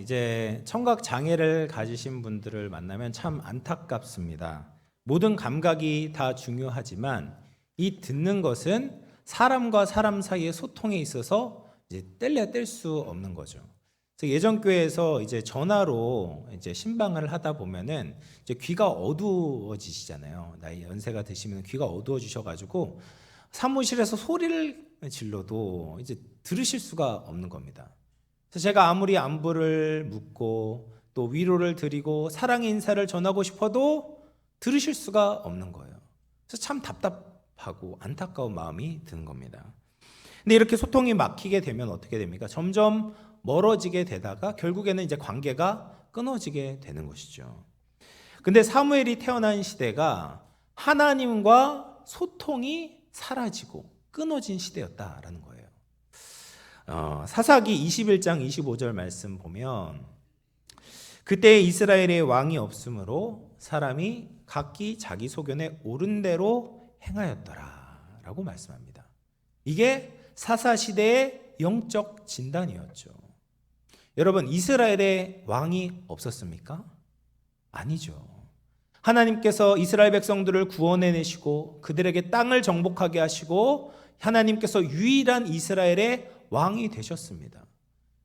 이제 청각 장애를 가지신 분들을 만나면 참 안타깝습니다. 모든 감각이 다 중요하지만 이 듣는 것은 사람과 사람 사이의 소통에 있어서 이제 뗄래야 뗄 수 없는 거죠. 그래서 예전 교회에서 이제 전화로 이제 신방을 하다 보면은 이제 귀가 어두워지시잖아요. 나이 연세가 드시면 귀가 어두워지셔가지고 사무실에서 소리를 질러도 이제 들으실 수가 없는 겁니다. 그래서 제가 아무리 안부를 묻고 또 위로를 드리고 사랑의 인사를 전하고 싶어도 들으실 수가 없는 거예요. 그래서 참 답답하고 안타까운 마음이 드는 겁니다. 근데 이렇게 소통이 막히게 되면 어떻게 됩니까? 점점 멀어지게 되다가 결국에는 이제 관계가 끊어지게 되는 것이죠. 근데 사무엘이 태어난 시대가 하나님과 소통이 사라지고 끊어진 시대였다라는 거예요. 사사기 21장 25절 말씀 보면 그때 이스라엘의 왕이 없으므로 사람이 각기 자기 소견에 옳은 대로 행하였더라 라고 말씀합니다. 이게 사사시대의 영적 진단이었죠. 여러분, 이스라엘에 왕이 없었습니까? 아니죠. 하나님께서 이스라엘 백성들을 구원해내시고 그들에게 땅을 정복하게 하시고 하나님께서 유일한 이스라엘의 왕이 되셨습니다.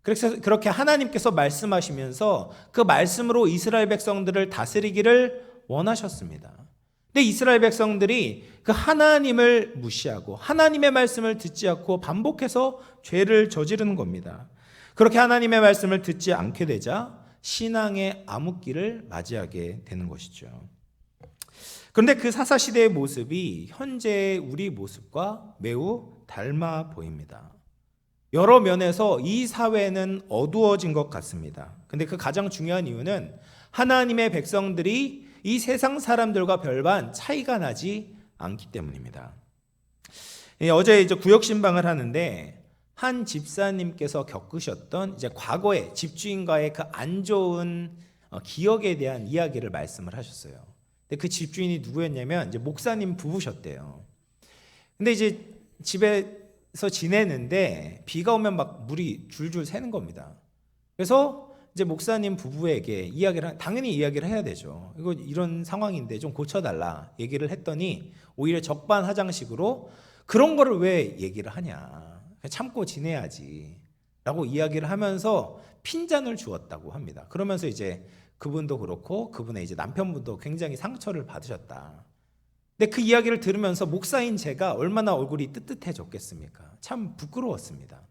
그래서 그렇게 하나님께서 말씀하시면서 그 말씀으로 이스라엘 백성들을 다스리기를 원하셨습니다. 근데 이스라엘 백성들이 그 하나님을 무시하고 하나님의 말씀을 듣지 않고 반복해서 죄를 저지르는 겁니다. 그렇게 하나님의 말씀을 듣지 않게 되자 신앙의 암흑기를 맞이하게 되는 것이죠. 그런데 그 사사시대의 모습이 현재의 우리 모습과 매우 닮아 보입니다. 여러 면에서 이 사회는 어두워진 것 같습니다. 근데 그 가장 중요한 이유는 하나님의 백성들이 이 세상 사람들과 별반 차이가 나지 않기 때문입니다. 어제 이제 구역신방을 하는데 한 집사님께서 겪으셨던 이제 과거의 집주인과의 그 안 좋은 기억에 대한 이야기를 말씀을 하셨어요. 근데 그 집주인이 누구였냐면 이제 목사님 부부셨대요. 근데 이제 집에서 지내는데 비가 오면 막 물이 줄줄 새는 겁니다. 그래서 이제 목사님 부부에게 당연히 이야기를 해야 되죠. 이거 이런 상황인데 좀 고쳐달라 얘기를 했더니 오히려 적반하장식으로 그런 거를 왜 얘기를 하냐. 참고 지내야지 라고 이야기를 하면서 핀잔을 주었다고 합니다. 그러면서 이제 그분도 그렇고 그분의 이제 남편분도 굉장히 상처를 받으셨다. 근데 그 이야기를 들으면서 목사인 제가 얼마나 얼굴이 뜨뜻해졌겠습니까? 참 부끄러웠습니다.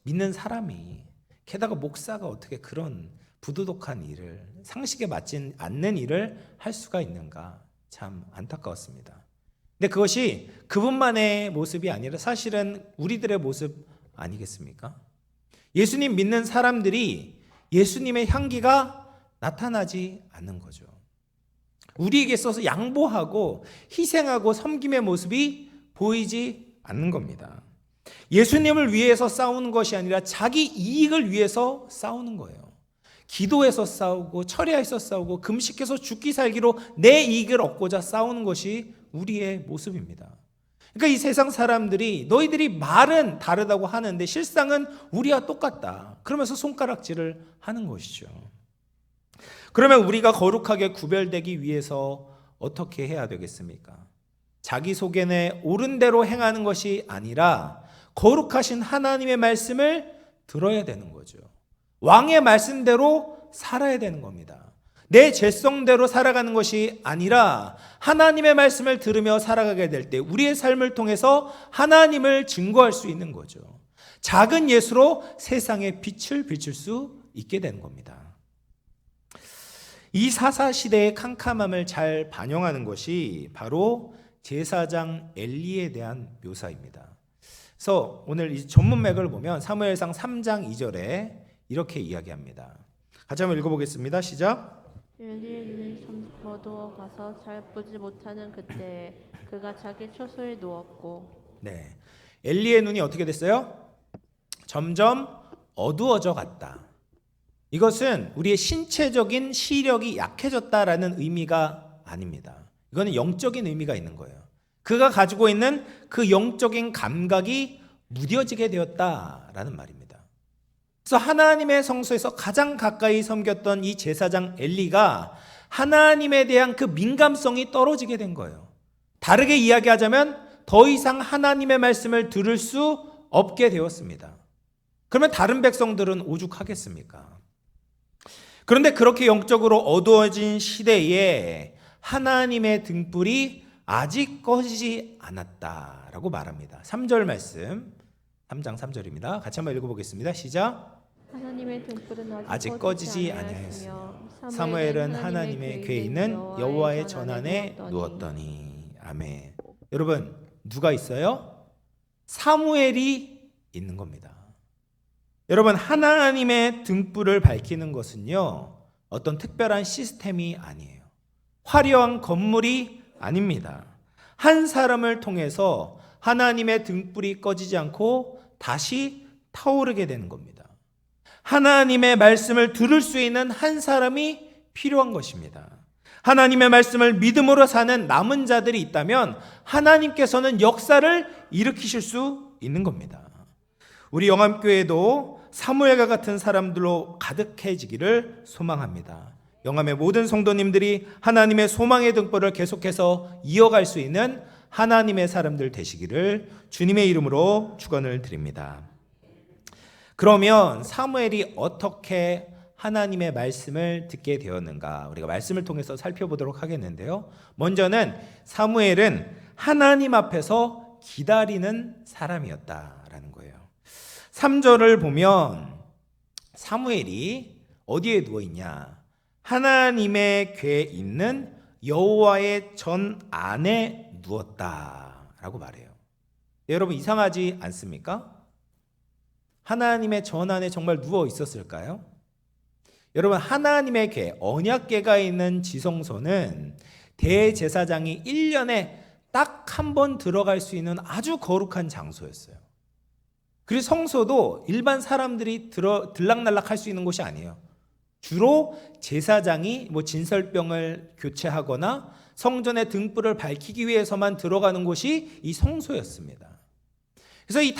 믿는 사람이 게다가 목사가 어떻게 그런 부도덕한 일을 상식에 맞지 않는 일을 할 수가 있는가 참 안타까웠습니다. 근데 그것이 그분만의 모습이 아니라 사실은 우리들의 모습 아니겠습니까? 예수님 믿는 사람들이 예수님의 향기가 나타나지 않는 거죠. 우리에게 있어서 양보하고 희생하고 섬김의 모습이 보이지 않는 겁니다. 예수님을 위해서 싸우는 것이 아니라 자기 이익을 위해서 싸우는 거예요. 기도해서 싸우고 철야해서 싸우고 금식해서 죽기 살기로 내 이익을 얻고자 싸우는 것이 우리의 모습입니다. 그러니까 이 세상 사람들이 너희들이 말은 다르다고 하는데 실상은 우리와 똑같다. 그러면서 손가락질을 하는 것이죠. 그러면 우리가 거룩하게 구별되기 위해서 어떻게 해야 되겠습니까? 자기 소견에 옳은 대로 행하는 것이 아니라 거룩하신 하나님의 말씀을 들어야 되는 거죠. 왕의 말씀대로 살아야 되는 겁니다. 내 죄성대로 살아가는 것이 아니라 하나님의 말씀을 들으며 살아가게 될 때 우리의 삶을 통해서 하나님을 증거할 수 있는 거죠. 작은 예수로 세상에 빛을 비출 수 있게 되는 겁니다. 이 사사시대의 캄캄함을 잘 반영하는 것이 바로 제사장 엘리에 대한 묘사입니다. 그래서 오늘 이 전문 맥을 보면 사무엘상 3장 2절에 이렇게 이야기합니다. 같이 한번 읽어보겠습니다. 시작. 엘리의 눈이 점점 어두워 가서 잘 보지 못하는 그때에 그가 자기 처소에 누웠고. 네, 엘리의 눈이 어떻게 됐어요? 점점 어두워져 갔다. 이것은 우리의 신체적인 시력이 약해졌다라는 의미가 아닙니다. 이거는 영적인 의미가 있는 거예요. 그가 가지고 있는 그 영적인 감각이 무뎌지게 되었다라는 말입니다. 그래서 하나님의 성소에서 가장 가까이 섬겼던 이 제사장 엘리가 하나님에 대한 그 민감성이 떨어지게 된 거예요. 다르게 이야기하자면 더 이상 하나님의 말씀을 들을 수 없게 되었습니다. 그러면 다른 백성들은 오죽하겠습니까? 그런데 그렇게 영적으로 어두워진 시대에 하나님의 등불이 아직 꺼지지 않았다라고 말합니다. 3절 말씀, 3장 3절입니다. 같이 한번 읽어보겠습니다. 시작. 하나님의 등불은 아직 꺼지지 아니하였으며 사무엘은 하나님의 궤에 있는 여호와의 전안에 누웠더니. 아멘. 여러분, 누가 있어요? 사무엘이 있는 겁니다. 여러분, 하나님의 등불을 밝히는 것은요, 어떤 특별한 시스템이 아니에요. 화려한 건물이 아닙니다. 한 사람을 통해서 하나님의 등불이 꺼지지 않고 다시 타오르게 되는 겁니다. 하나님의 말씀을 들을 수 있는 한 사람이 필요한 것입니다. 하나님의 말씀을 믿음으로 사는 남은 자들이 있다면 하나님께서는 역사를 일으키실 수 있는 겁니다. 우리 영암교회도 사무엘과 같은 사람들로 가득해지기를 소망합니다. 영암의 모든 성도님들이 하나님의 소망의 등불을 계속해서 이어갈 수 있는 하나님의 사람들 되시기를 주님의 이름으로 축원을 드립니다. 그러면 사무엘이 어떻게 하나님의 말씀을 듣게 되었는가? 우리가 말씀을 통해서 살펴보도록 하겠는데요. 먼저는 사무엘은 하나님 앞에서 기다리는 사람이었다라는 거예요. 3절을 보면 사무엘이 어디에 누워 있냐? 하나님의 궤에 있는 여호와의 전 안에 누웠다라고 말해요. 여러분, 이상하지 않습니까? 하나님의 전 안에 정말 누워 있었을까요? 여러분, 하나님의 궤, 언약궤가 있는 지성소는 대제사장이 1년에 딱 한 번 들어갈 수 있는 아주 거룩한 장소였어요. 그리고 성소도 일반 사람들이 들락날락 할 수 있는 곳이 아니에요. 주로 제사장이 진설병을 교체하거나 성전의 등불을 밝히기 위해서만 들어가는 곳이 이 성소였습니다. 그래서 이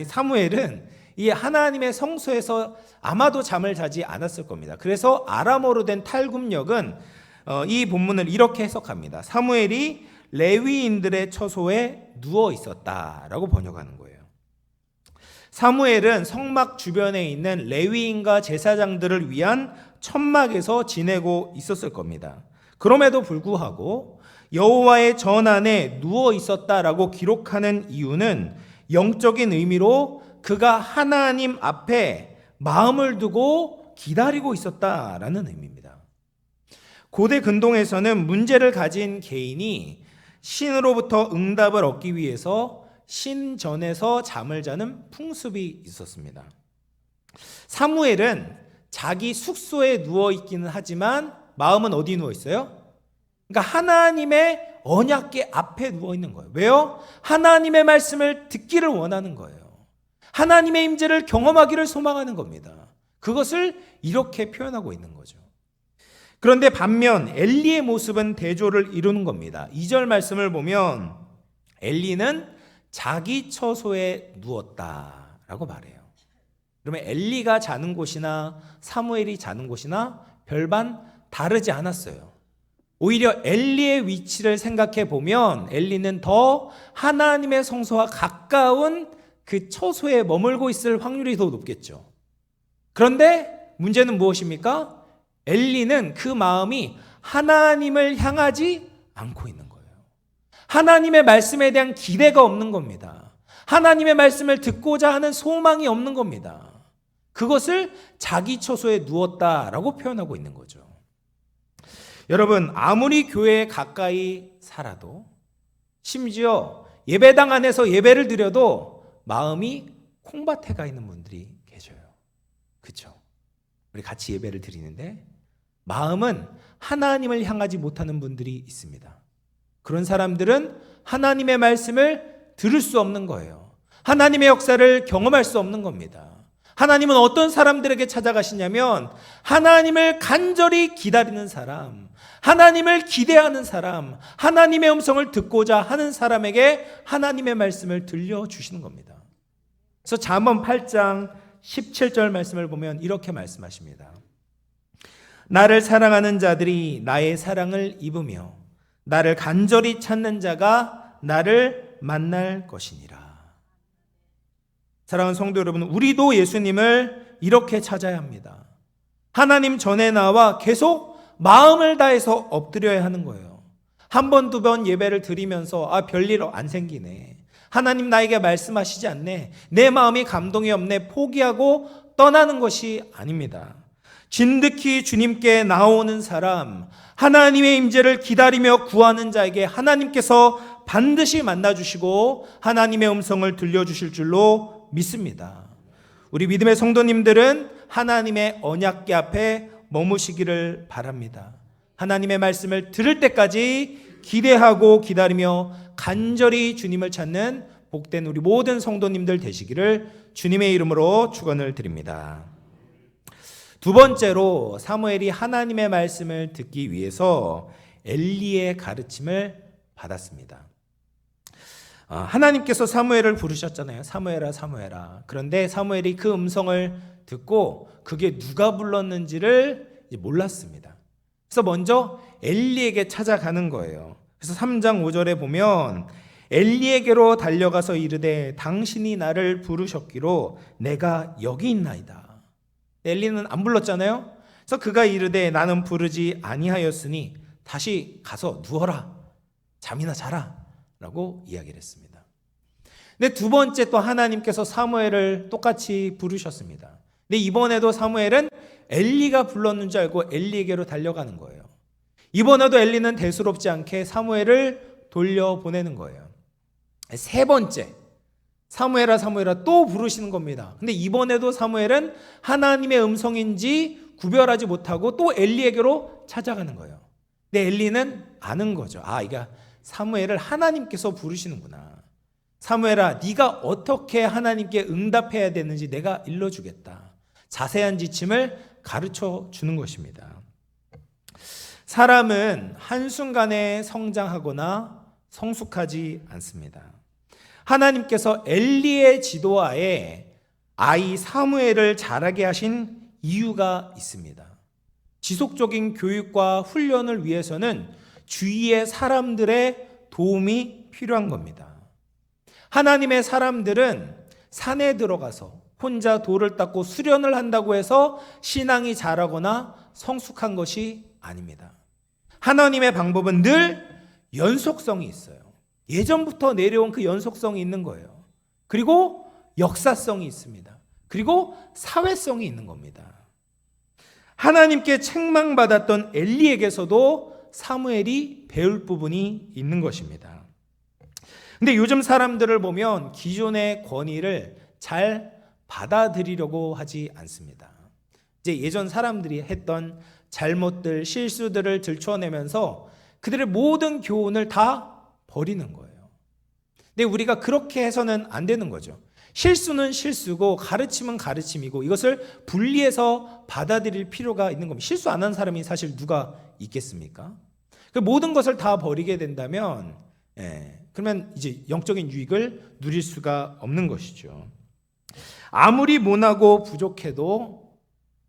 사무엘은 이 하나님의 성소에서 아마도 잠을 자지 않았을 겁니다. 그래서 아람어로 된 탈굽역은 이 본문을 이렇게 해석합니다. 사무엘이 레위인들의 처소에 누워 있었다라고 번역하는 거예요. 사무엘은 성막 주변에 있는 레위인과 제사장들을 위한 천막에서 지내고 있었을 겁니다. 그럼에도 불구하고 여호와의 전 안에 누워 있었다라고 기록하는 이유는 영적인 의미로 그가 하나님 앞에 마음을 두고 기다리고 있었다라는 의미입니다. 고대 근동에서는 문제를 가진 개인이 신으로부터 응답을 얻기 위해서 신전에서 잠을 자는 풍습이 있었습니다. 사무엘은 자기 숙소에 누워 있기는 하지만 마음은 어디 누워 있어요? 그러니까 하나님의 언약궤 앞에 누워 있는 거예요. 왜요? 하나님의 말씀을 듣기를 원하는 거예요. 하나님의 임재를 경험하기를 소망하는 겁니다. 그것을 이렇게 표현하고 있는 거죠. 그런데 반면 엘리의 모습은 대조를 이루는 겁니다. 2절 말씀을 보면 엘리는 자기 처소에 누웠다라고 말해요. 그러면 엘리가 자는 곳이나 사무엘이 자는 곳이나 별반 다르지 않았어요. 오히려 엘리의 위치를 생각해 보면 엘리는 더 하나님의 성소와 가까운 그 처소에 머물고 있을 확률이 더 높겠죠. 그런데 문제는 무엇입니까? 엘리는 그 마음이 하나님을 향하지 않고 있는 거예요. 하나님의 말씀에 대한 기대가 없는 겁니다. 하나님의 말씀을 듣고자 하는 소망이 없는 겁니다. 그것을 자기 처소에 누웠다라고 표현하고 있는 거죠. 여러분, 아무리 교회에 가까이 살아도 심지어 예배당 안에서 예배를 드려도 마음이 콩밭에 가 있는 분들이 계셔요. 그렇죠? 우리 같이 예배를 드리는데 마음은 하나님을 향하지 못하는 분들이 있습니다. 그런 사람들은 하나님의 말씀을 들을 수 없는 거예요. 하나님의 역사를 경험할 수 없는 겁니다. 하나님은 어떤 사람들에게 찾아가시냐면 하나님을 간절히 기다리는 사람, 하나님을 기대하는 사람, 하나님의 음성을 듣고자 하는 사람에게 하나님의 말씀을 들려주시는 겁니다. 그래서 잠언 8장 17절 말씀을 보면 이렇게 말씀하십니다. 나를 사랑하는 자들이 나의 사랑을 입으며 나를 간절히 찾는 자가 나를 만날 것이니라. 사랑하는 성도 여러분, 우리도 예수님을 이렇게 찾아야 합니다. 하나님 전에 나와 계속 마음을 다해서 엎드려야 하는 거예요. 한 번, 두 번 예배를 드리면서 별일 안 생기네, 하나님 나에게 말씀하시지 않네, 내 마음이 감동이 없네, 포기하고 떠나는 것이 아닙니다. 진득히 주님께 나오는 사람, 하나님의 임재를 기다리며 구하는 자에게 하나님께서 반드시 만나주시고 하나님의 음성을 들려주실 줄로 믿습니다. 우리 믿음의 성도님들은 하나님의 언약궤 앞에 머무시기를 바랍니다. 하나님의 말씀을 들을 때까지 기대하고 기다리며 간절히 주님을 찾는 복된 우리 모든 성도님들 되시기를 주님의 이름으로 축원을 드립니다. 두 번째로 사무엘이 하나님의 말씀을 듣기 위해서 엘리의 가르침을 받았습니다. 하나님께서 사무엘을 부르셨잖아요. 사무엘아, 사무엘아. 그런데 사무엘이 그 음성을 듣고 그게 누가 불렀는지를 몰랐습니다. 그래서 먼저 엘리에게 찾아가는 거예요. 그래서 3장 5절에 보면 엘리에게로 달려가서 이르되 당신이 나를 부르셨기로 내가 여기 있나이다. 엘리는 안 불렀잖아요. 그래서 그가 이르되 나는 부르지 아니하였으니 다시 가서 누워라, 잠이나 자라 라고 이야기를 했습니다. 근데 두 번째 또 하나님께서 사무엘을 똑같이 부르셨습니다. 근데 이번에도 사무엘은 엘리가 불렀는 줄 알고 엘리에게로 달려가는 거예요. 이번에도 엘리는 대수롭지 않게 사무엘을 돌려보내는 거예요. 세 번째, 사무엘아, 사무엘아 또 부르시는 겁니다. 근데 이번에도 사무엘은 하나님의 음성인지 구별하지 못하고 또 엘리에게로 찾아가는 거예요. 근데 엘리는 아는 거죠. 이게 사무엘을 하나님께서 부르시는구나. 사무엘아, 네가 어떻게 하나님께 응답해야 되는지 내가 일러주겠다. 자세한 지침을 가르쳐 주는 것입니다. 사람은 한순간에 성장하거나 성숙하지 않습니다. 하나님께서 엘리의 지도하에 아이 사무엘을 자라게 하신 이유가 있습니다. 지속적인 교육과 훈련을 위해서는 주위의 사람들의 도움이 필요한 겁니다. 하나님의 사람들은 산에 들어가서 혼자 돌을 닦고 수련을 한다고 해서 신앙이 자라거나 성숙한 것이 아닙니다. 하나님의 방법은 늘 연속성이 있어요. 예전부터 내려온 그 연속성이 있는 거예요. 그리고 역사성이 있습니다. 그리고 사회성이 있는 겁니다. 하나님께 책망받았던 엘리에게서도 사무엘이 배울 부분이 있는 것입니다. 근데 요즘 사람들을 보면 기존의 권위를 잘 받아들이려고 하지 않습니다. 이제 예전 사람들이 했던 잘못들, 실수들을 들춰내면서 그들의 모든 교훈을 다 버리는 거예요. 근데 우리가 그렇게 해서는 안 되는 거죠. 실수는 실수고 가르침은 가르침이고 이것을 분리해서 받아들일 필요가 있는 겁니다. 실수 안 한 사람이 사실 누가 있겠습니까? 모든 것을 다 버리게 된다면 그러면 이제 영적인 유익을 누릴 수가 없는 것이죠. 아무리 모나고 부족해도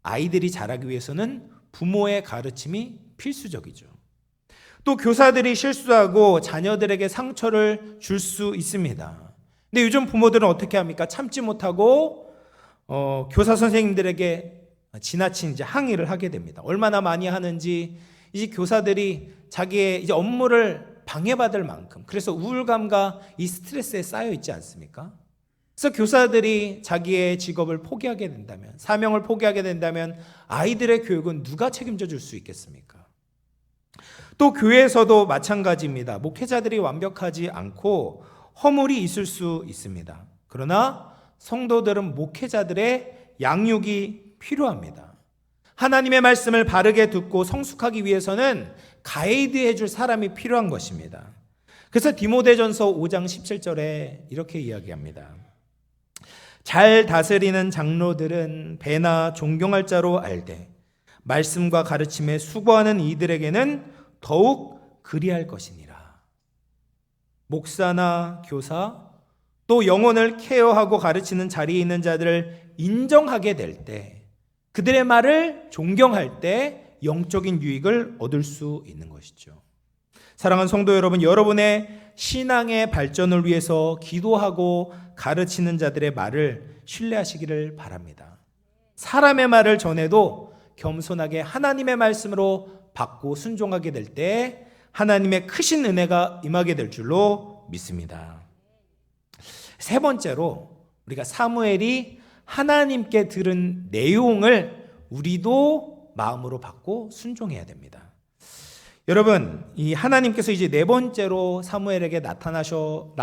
아이들이 자라기 위해서는 부모의 가르침이 필수적이죠. 또 교사들이 실수하고 자녀들에게 상처를 줄 수 있습니다. 근데 요즘 부모들은 어떻게 합니까? 참지 못하고 교사 선생님들에게 지나친 이제 항의를 하게 됩니다. 얼마나 많이 하는지 이제 교사들이 자기의 이제 업무를 방해받을 만큼, 그래서 우울감과 이 스트레스에 쌓여 있지 않습니까? 그래서 교사들이 자기의 직업을 포기하게 된다면, 사명을 포기하게 된다면 아이들의 교육은 누가 책임져 줄 수 있겠습니까? 또 교회에서도 마찬가지입니다. 목회자들이 완벽하지 않고 허물이 있을 수 있습니다. 그러나 성도들은 목회자들의 양육이 필요합니다. 하나님의 말씀을 바르게 듣고 성숙하기 위해서는 가이드해 줄 사람이 필요한 것입니다. 그래서 디모데전서 5장 17절에 이렇게 이야기합니다. 잘 다스리는 장로들은 배나 존경할 자로 알되 말씀과 가르침에 수고하는 이들에게는 더욱 그리할 것이니라. 목사나 교사 또 영혼을 케어하고 가르치는 자리에 있는 자들을 인정하게 될 때, 그들의 말을 존경할 때 영적인 유익을 얻을 수 있는 것이죠. 사랑하는 성도 여러분, 여러분의 신앙의 발전을 위해서 기도하고 가르치는 자들의 말을 신뢰하시기를 바랍니다. 사람의 말을 전해도 겸손하게 하나님의 말씀으로 받고 순종하게 될 때 하나님의 크신 은혜가 임하게 될 줄로 믿습니다. 세 번째로, 우리가 사무엘이 하나님께 들은 내용을 우리도 마음으로 받고 순종해야 됩니다. 여러분, 이 하나님께서 이제 네 번째로 사무엘에게 나타나셔서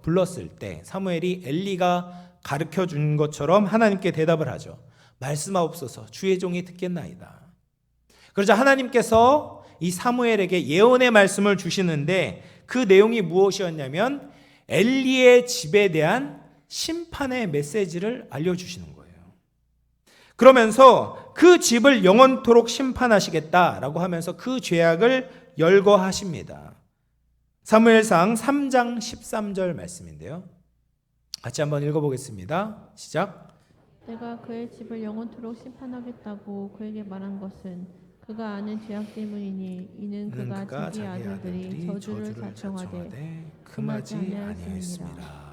불렀을 때 사무엘이 엘리가 가르쳐 준 것처럼 하나님께 대답을 하죠. 말씀하옵소서, 주의 종이 듣겠나이다. 그러자 하나님께서 이 사무엘에게 예언의 말씀을 주시는데 그 내용이 무엇이었냐면 엘리의 집에 대한 심판의 메시지를 알려주시는 거예요. 그러면서 그 집을 영원토록 심판하시겠다라고 하면서 그 죄악을 열거하십니다. 사무엘상 3장 13절 말씀인데요. 같이 한번 읽어보겠습니다. 시작. 내가 그의 집을 영원토록 심판하겠다고 그에게 말한 것은 그가 아는 죄악 때문이니 이는 그가 자기 아들들이 저주를 자청하되 금하지 아니하였습니다.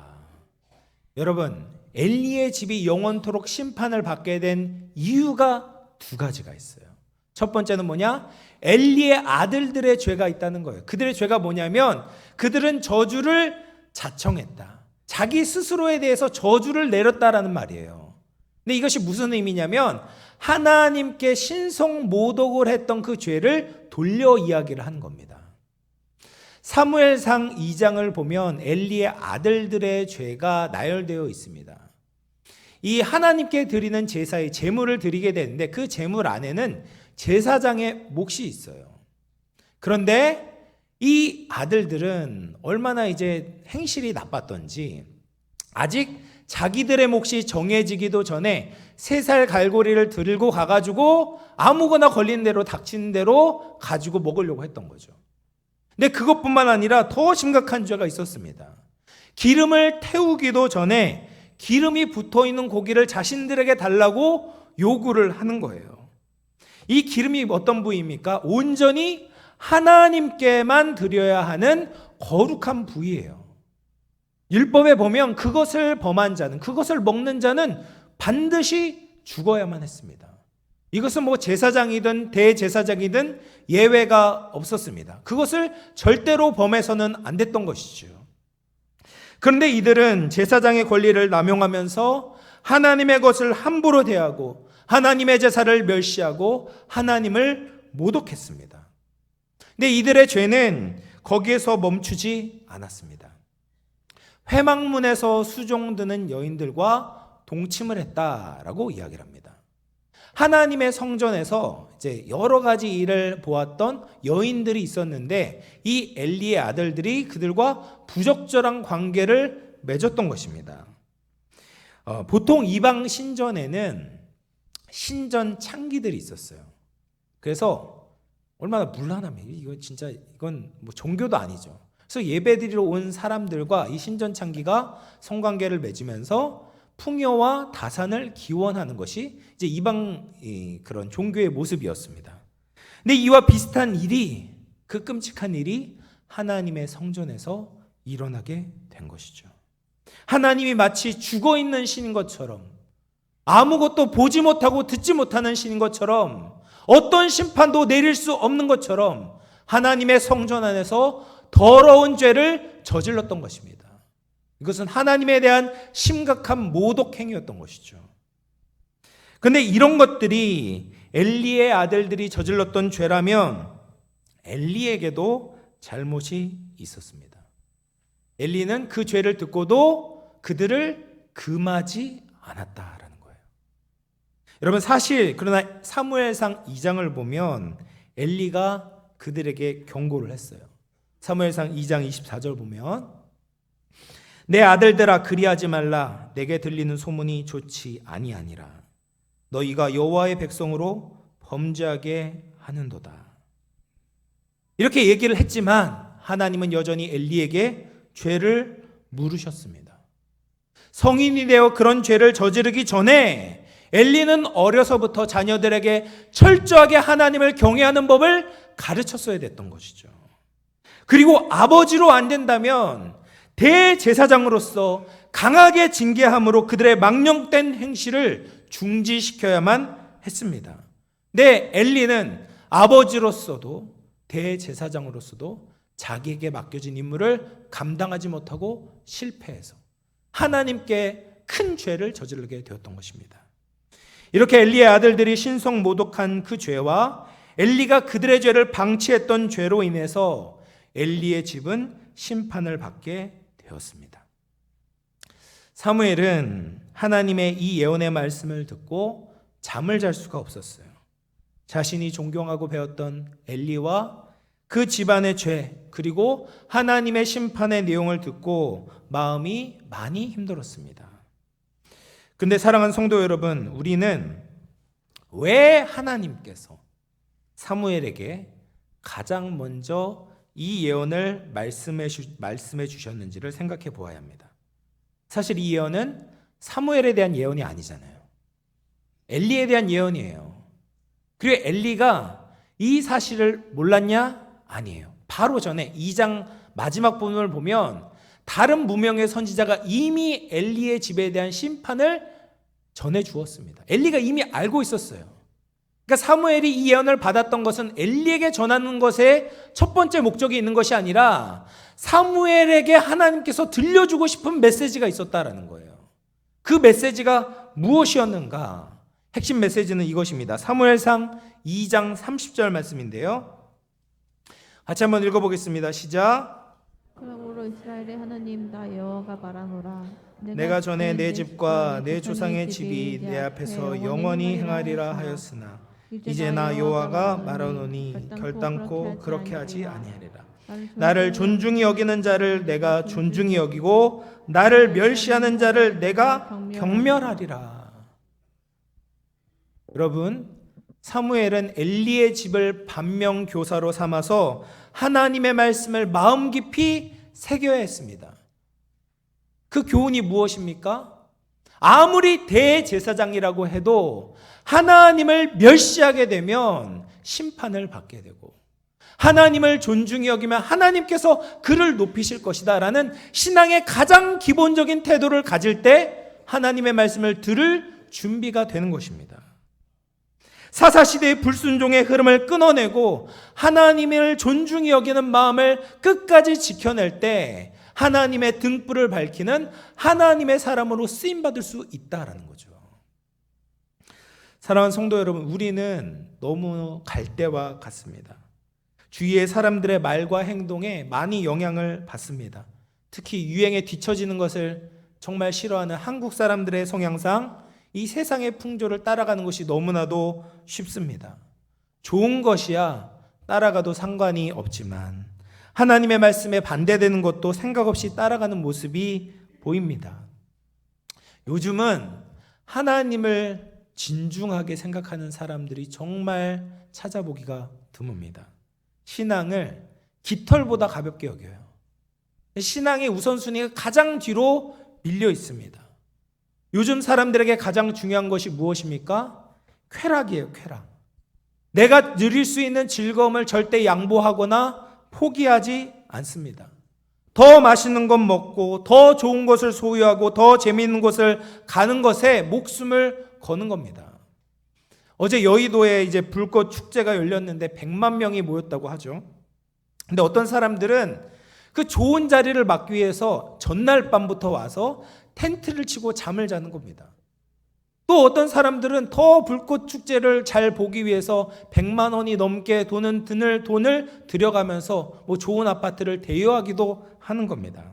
여러분, 엘리의 집이 영원토록 심판을 받게 된 이유가 두 가지가 있어요. 첫 번째는 뭐냐? 엘리의 아들들의 죄가 있다는 거예요. 그들의 죄가 뭐냐면 그들은 저주를 자청했다. 자기 스스로에 대해서 저주를 내렸다라는 말이에요. 근데 이것이 무슨 의미냐면 하나님께 신성 모독을 했던 그 죄를 돌려 이야기를 하는 겁니다. 사무엘상 2장을 보면 엘리의 아들들의 죄가 나열되어 있습니다. 이 하나님께 드리는 제사의 제물을 드리게 되는데 그 제물 안에는 제사장의 몫이 있어요. 그런데 이 아들들은 얼마나 이제 행실이 나빴던지 아직 자기들의 몫이 정해지기도 전에 3살 갈고리를 들고 가가지고 아무거나 걸린 대로 닥치는 대로 가지고 먹으려고 했던 거죠. 근데 그것뿐만 아니라 더 심각한 죄가 있었습니다. 기름을 태우기도 전에 기름이 붙어있는 고기를 자신들에게 달라고 요구를 하는 거예요. 이 기름이 어떤 부위입니까? 온전히 하나님께만 드려야 하는 거룩한 부위예요. 율법에 보면 그것을 범한 자는, 그것을 먹는 자는 반드시 죽어야만 했습니다. 이것은 뭐 제사장이든 대제사장이든 예외가 없었습니다. 그것을 절대로 범해서는 안 됐던 것이죠. 그런데 이들은 제사장의 권리를 남용하면서 하나님의 것을 함부로 대하고 하나님의 제사를 멸시하고 하나님을 모독했습니다. 근데 이들의 죄는 거기에서 멈추지 않았습니다. 회막문에서 수종드는 여인들과 동침을 했다라고 이야기를 합니다. 하나님의 성전에서 이제 여러 가지 일을 보았던 여인들이 있었는데 이 엘리의 아들들이 그들과 부적절한 관계를 맺었던 것입니다. 보통 이방 신전에는 신전 창기들이 있었어요. 그래서 얼마나 문란하면 이건 뭐 종교도 아니죠. 그래서 예배드리러 온 사람들과 이 신전 창기가 성관계를 맺으면서 풍요와 다산을 기원하는 것이 이제 이방 그런 종교의 모습이었습니다. 근데 이와 비슷한 일이, 그 끔찍한 일이 하나님의 성전에서 일어나게 된 것이죠. 하나님이 마치 죽어 있는 신인 것처럼, 아무것도 보지 못하고 듣지 못하는 신인 것처럼, 어떤 심판도 내릴 수 없는 것처럼 하나님의 성전 안에서 더러운 죄를 저질렀던 것입니다. 이것은 하나님에 대한 심각한 모독 행위였던 것이죠. 그런데 이런 것들이 엘리의 아들들이 저질렀던 죄라면 엘리에게도 잘못이 있었습니다. 엘리는 그 죄를 듣고도 그들을 금하지 않았다라는 거예요. 여러분, 사실 그러나 사무엘상 2장을 보면 엘리가 그들에게 경고를 했어요. 사무엘상 2장 24절 보면 내 아들들아 그리하지 말라. 내게 들리는 소문이 좋지 아니하니라. 너희가 여호와의 백성으로 범죄하게 하는도다. 이렇게 얘기를 했지만 하나님은 여전히 엘리에게 죄를 물으셨습니다. 성인이 되어 그런 죄를 저지르기 전에 엘리는 어려서부터 자녀들에게 철저하게 하나님을 경외하는 법을 가르쳤어야 됐던 것이죠. 그리고 아버지로 안 된다면 대제사장으로서 강하게 징계함으로 그들의 망령된 행실을 중지시켜야만 했습니다. 근데 엘리는 아버지로서도 대제사장으로서도 자기에게 맡겨진 임무를 감당하지 못하고 실패해서 하나님께 큰 죄를 저지르게 되었던 것입니다. 이렇게 엘리의 아들들이 신성 모독한 그 죄와 엘리가 그들의 죄를 방치했던 죄로 인해서 엘리의 집은 심판을 받게 되었습니다. 사무엘은 하나님의 이 예언의 말씀을 듣고 잠을 잘 수가 없었어요. 자신이 존경하고 배웠던 엘리와 그 집안의 죄, 그리고 하나님의 심판의 내용을 듣고 마음이 많이 힘들었습니다. 근데 사랑하는 성도 여러분, 우리는 왜 하나님께서 사무엘에게 가장 먼저 이 예언을 말씀해 주셨는지를 생각해 보아야 합니다. 사실 이 예언은 사무엘에 대한 예언이 아니잖아요. 엘리에 대한 예언이에요. 그리고 엘리가 이 사실을 몰랐냐? 아니에요. 바로 전에 2장 마지막 부분을 보면 다른 무명의 선지자가 이미 엘리의 집에 대한 심판을 전해 주었습니다. 엘리가 이미 알고 있었어요. 그러니까 사무엘이 이 예언을 받았던 것은 엘리에게 전하는 것에 첫 번째 목적이 있는 것이 아니라 사무엘에게 하나님께서 들려주고 싶은 메시지가 있었다라는 거예요. 그 메시지가 무엇이었는가? 핵심 메시지는 이것입니다. 사무엘상 2장 30절 말씀인데요. 같이 한번 읽어보겠습니다. 시작. 그러므로 이스라엘의 하나님 나 여호와가 말하노라. 내가 전에 내 집과 내 조상의 집이 내 앞에서 영원히 행하리라 하였으나 이제 나 여호와가 말하노니 결단코 그렇게 하지 아니하리라. 나를 존중히 여기는 자를 내가 존중히 여기고 나를 멸시하는 자를 내가 경멸하리라. 여러분, 사무엘은 엘리의 집을 반면교사로 삼아서 하나님의 말씀을 마음 깊이 새겨야 했습니다. 그 교훈이 무엇입니까? 아무리 대제사장이라고 해도 하나님을 멸시하게 되면 심판을 받게 되고 하나님을 존중히 여기면 하나님께서 그를 높이실 것이다 라는 신앙의 가장 기본적인 태도를 가질 때 하나님의 말씀을 들을 준비가 되는 것입니다. 사사시대의 불순종의 흐름을 끊어내고 하나님을 존중히 여기는 마음을 끝까지 지켜낼 때 하나님의 등불을 밝히는 하나님의 사람으로 쓰임받을 수 있다라는 거죠. 사랑하는 성도 여러분, 우리는 너무 갈대와 같습니다. 주위의 사람들의 말과 행동에 많이 영향을 받습니다. 특히 유행에 뒤처지는 것을 정말 싫어하는 한국 사람들의 성향상 이 세상의 풍조를 따라가는 것이 너무나도 쉽습니다. 좋은 것이야 따라가도 상관이 없지만 하나님의 말씀에 반대되는 것도 생각 없이 따라가는 모습이 보입니다. 요즘은 하나님을 진중하게 생각하는 사람들이 정말 찾아보기가 드뭅니다. 신앙을 깃털보다 가볍게 여겨요. 신앙의 우선순위가 가장 뒤로 밀려 있습니다. 요즘 사람들에게 가장 중요한 것이 무엇입니까? 쾌락이에요, 쾌락. 내가 누릴 수 있는 즐거움을 절대 양보하거나 포기하지 않습니다. 더 맛있는 것 먹고 더 좋은 것을 소유하고 더 재미있는 곳을 가는 것에 목숨을 거는 겁니다. 어제 여의도에 이제 불꽃 축제가 열렸는데 100만 명이 모였다고 하죠. 근데 어떤 사람들은 그 좋은 자리를 막기 위해서 전날 밤부터 와서 텐트를 치고 잠을 자는 겁니다. 또 어떤 사람들은 더 불꽃 축제를 잘 보기 위해서 100만 원이 넘게 돈을 들여가면서 뭐 좋은 아파트를 대여하기도 하는 겁니다.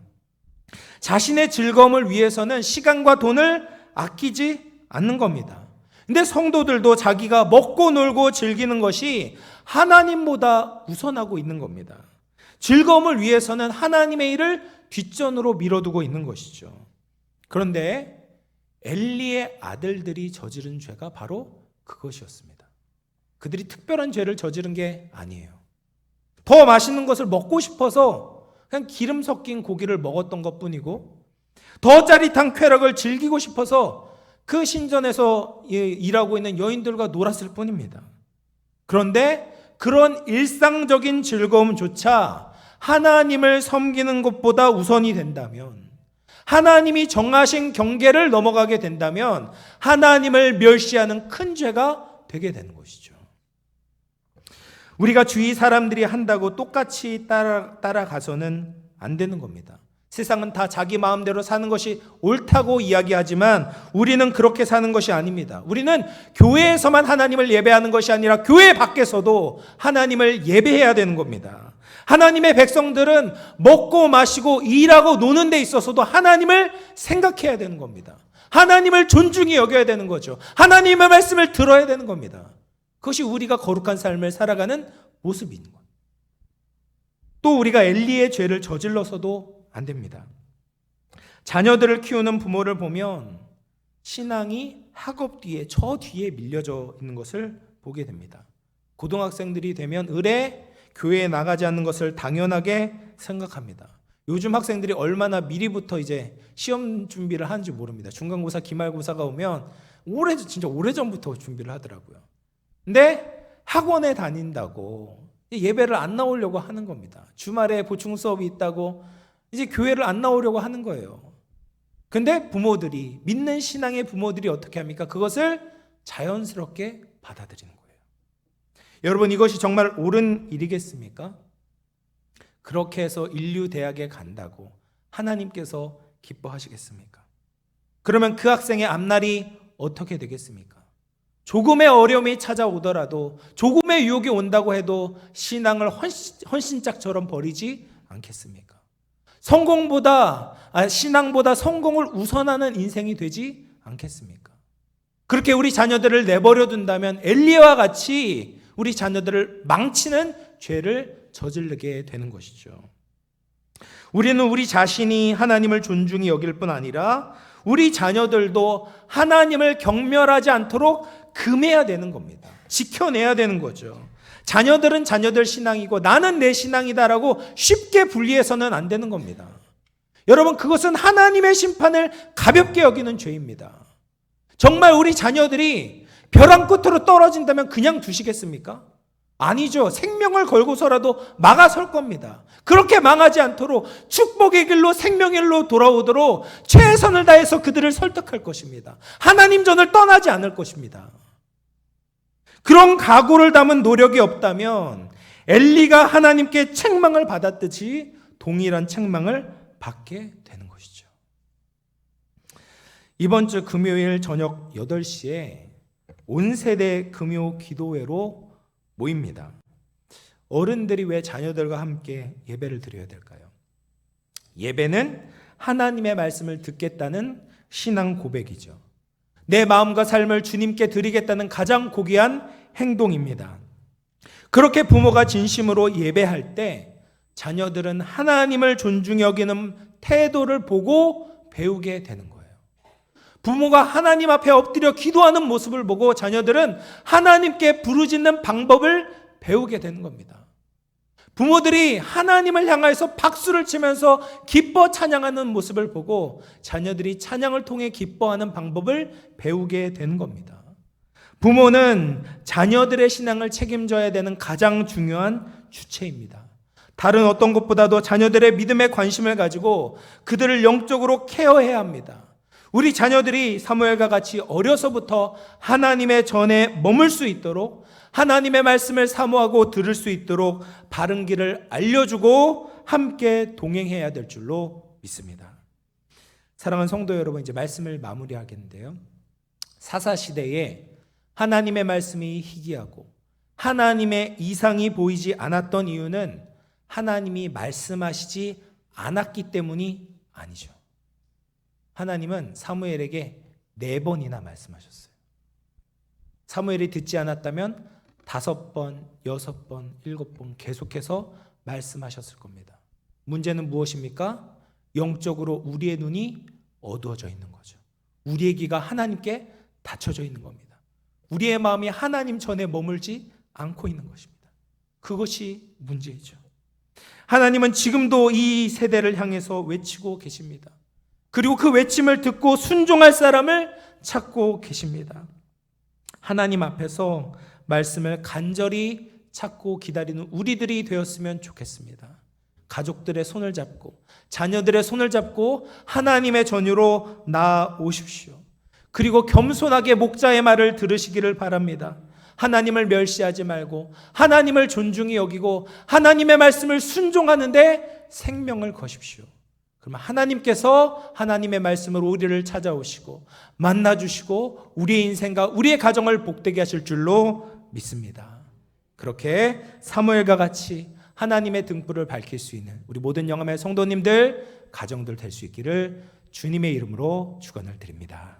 자신의 즐거움을 위해서는 시간과 돈을 아끼지 않는 겁니다. 근데 성도들도 자기가 먹고 놀고 즐기는 것이 하나님보다 우선하고 있는 겁니다. 즐거움을 위해서는 하나님의 일을 뒷전으로 밀어두고 있는 것이죠. 그런데 엘리의 아들들이 저지른 죄가 바로 그것이었습니다. 그들이 특별한 죄를 저지른 게 아니에요. 더 맛있는 것을 먹고 싶어서 그냥 기름 섞인 고기를 먹었던 것뿐이고 더 짜릿한 쾌락을 즐기고 싶어서 그 신전에서 일하고 있는 여인들과 놀았을 뿐입니다. 그런데 그런 일상적인 즐거움조차 하나님을 섬기는 것보다 우선이 된다면, 하나님이 정하신 경계를 넘어가게 된다면 하나님을 멸시하는 큰 죄가 되게 되는 것이죠. 우리가 주위 사람들이 한다고 똑같이 따라가서는 안 되는 겁니다. 세상은 다 자기 마음대로 사는 것이 옳다고 이야기하지만 우리는 그렇게 사는 것이 아닙니다. 우리는 교회에서만 하나님을 예배하는 것이 아니라 교회 밖에서도 하나님을 예배해야 되는 겁니다. 하나님의 백성들은 먹고 마시고 일하고 노는 데 있어서도 하나님을 생각해야 되는 겁니다. 하나님을 존중히 여겨야 되는 거죠. 하나님의 말씀을 들어야 되는 겁니다. 그것이 우리가 거룩한 삶을 살아가는 모습인 거예요. 또 우리가 엘리의 죄를 저질러서도 안 됩니다. 자녀들을 키우는 부모를 보면 신앙이 학업 뒤에, 저 뒤에 밀려져 있는 것을 보게 됩니다. 고등학생들이 되면 의례 교회에 나가지 않는 것을 당연하게 생각합니다. 요즘 학생들이 얼마나 미리부터 이제 시험 준비를 하는지 모릅니다. 중간고사, 기말고사가 오면 진짜 오래전부터 준비를 하더라고요. 근데 학원에 다닌다고 예배를 안 나오려고 하는 겁니다. 주말에 보충 수업이 있다고 이제 교회를 안 나오려고 하는 거예요. 근데 부모들이, 믿는 신앙의 부모들이 어떻게 합니까? 그것을 자연스럽게 받아들이는 거예요. 여러분, 이것이 정말 옳은 일이겠습니까? 그렇게 해서 인류 대학에 간다고 하나님께서 기뻐하시겠습니까? 그러면 그 학생의 앞날이 어떻게 되겠습니까? 조금의 어려움이 찾아오더라도, 조금의 유혹이 온다고 해도 신앙을 헌신짝처럼 버리지 않겠습니까? 신앙보다 성공을 우선하는 인생이 되지 않겠습니까? 그렇게 우리 자녀들을 내버려 둔다면 엘리야와 같이 우리 자녀들을 망치는 죄를 저지르게 되는 것이죠. 우리는 우리 자신이 하나님을 존중히 여길 뿐 아니라 우리 자녀들도 하나님을 경멸하지 않도록 금해야 되는 겁니다. 지켜내야 되는 거죠. 자녀들은 자녀들 신앙이고 나는 내 신앙이다라고 쉽게 분리해서는 안 되는 겁니다. 여러분, 그것은 하나님의 심판을 가볍게 여기는 죄입니다. 정말 우리 자녀들이 벼랑 끝으로 떨어진다면 그냥 두시겠습니까? 아니죠. 생명을 걸고서라도 막아설 겁니다. 그렇게 망하지 않도록 축복의 길로, 생명의 길로 돌아오도록 최선을 다해서 그들을 설득할 것입니다. 하나님 전을 떠나지 않을 것입니다. 그런 각오를 담은 노력이 없다면 엘리가 하나님께 책망을 받았듯이 동일한 책망을 받게 되는 것이죠. 이번 주 금요일 저녁 8시에 온 세대 금요 기도회로 모입니다. 어른들이 왜 자녀들과 함께 예배를 드려야 될까요? 예배는 하나님의 말씀을 듣겠다는 신앙 고백이죠. 내 마음과 삶을 주님께 드리겠다는 가장 고귀한 행동입니다. 그렇게 부모가 진심으로 예배할 때 자녀들은 하나님을 존중히 여기는 태도를 보고 배우게 되는 거예요. 부모가 하나님 앞에 엎드려 기도하는 모습을 보고 자녀들은 하나님께 부르짖는 방법을 배우게 되는 겁니다. 부모들이 하나님을 향해서 박수를 치면서 기뻐 찬양하는 모습을 보고 자녀들이 찬양을 통해 기뻐하는 방법을 배우게 되는 겁니다. 부모는 자녀들의 신앙을 책임져야 되는 가장 중요한 주체입니다. 다른 어떤 것보다도 자녀들의 믿음에 관심을 가지고 그들을 영적으로 케어해야 합니다. 우리 자녀들이 사무엘과 같이 어려서부터 하나님의 전에 머물 수 있도록, 하나님의 말씀을 사모하고 들을 수 있도록 바른 길을 알려주고 함께 동행해야 될 줄로 믿습니다. 사랑하는 성도 여러분, 이제 말씀을 마무리하겠는데요. 사사시대에 하나님의 말씀이 희귀하고 하나님의 이상이 보이지 않았던 이유는 하나님이 말씀하시지 않았기 때문이 아니죠. 하나님은 사무엘에게 4번이나 말씀하셨어요. 사무엘이 듣지 않았다면 5번, 6번, 7번 계속해서 말씀하셨을 겁니다. 문제는 무엇입니까? 영적으로 우리의 눈이 어두워져 있는 거죠. 우리의 귀가 하나님께 닫혀져 있는 겁니다. 우리의 마음이 하나님 전에 머물지 않고 있는 것입니다. 그것이 문제이죠. 하나님은 지금도 이 세대를 향해서 외치고 계십니다. 그리고 그 외침을 듣고 순종할 사람을 찾고 계십니다. 하나님 앞에서 말씀을 간절히 찾고 기다리는 우리들이 되었으면 좋겠습니다. 가족들의 손을 잡고 자녀들의 손을 잡고 하나님의 전유로 나아오십시오. 그리고 겸손하게 목자의 말을 들으시기를 바랍니다. 하나님을 멸시하지 말고 하나님을 존중히 여기고 하나님의 말씀을 순종하는데 생명을 거십시오. 그러면 하나님께서 하나님의 말씀으로 우리를 찾아오시고 만나주시고 우리의 인생과 우리의 가정을 복되게 하실 줄로 믿습니다. 그렇게 사무엘과 같이 하나님의 등불을 밝힐 수 있는 우리 모든 영암의 성도님들, 가정들 될 수 있기를 주님의 이름으로 축원을 드립니다.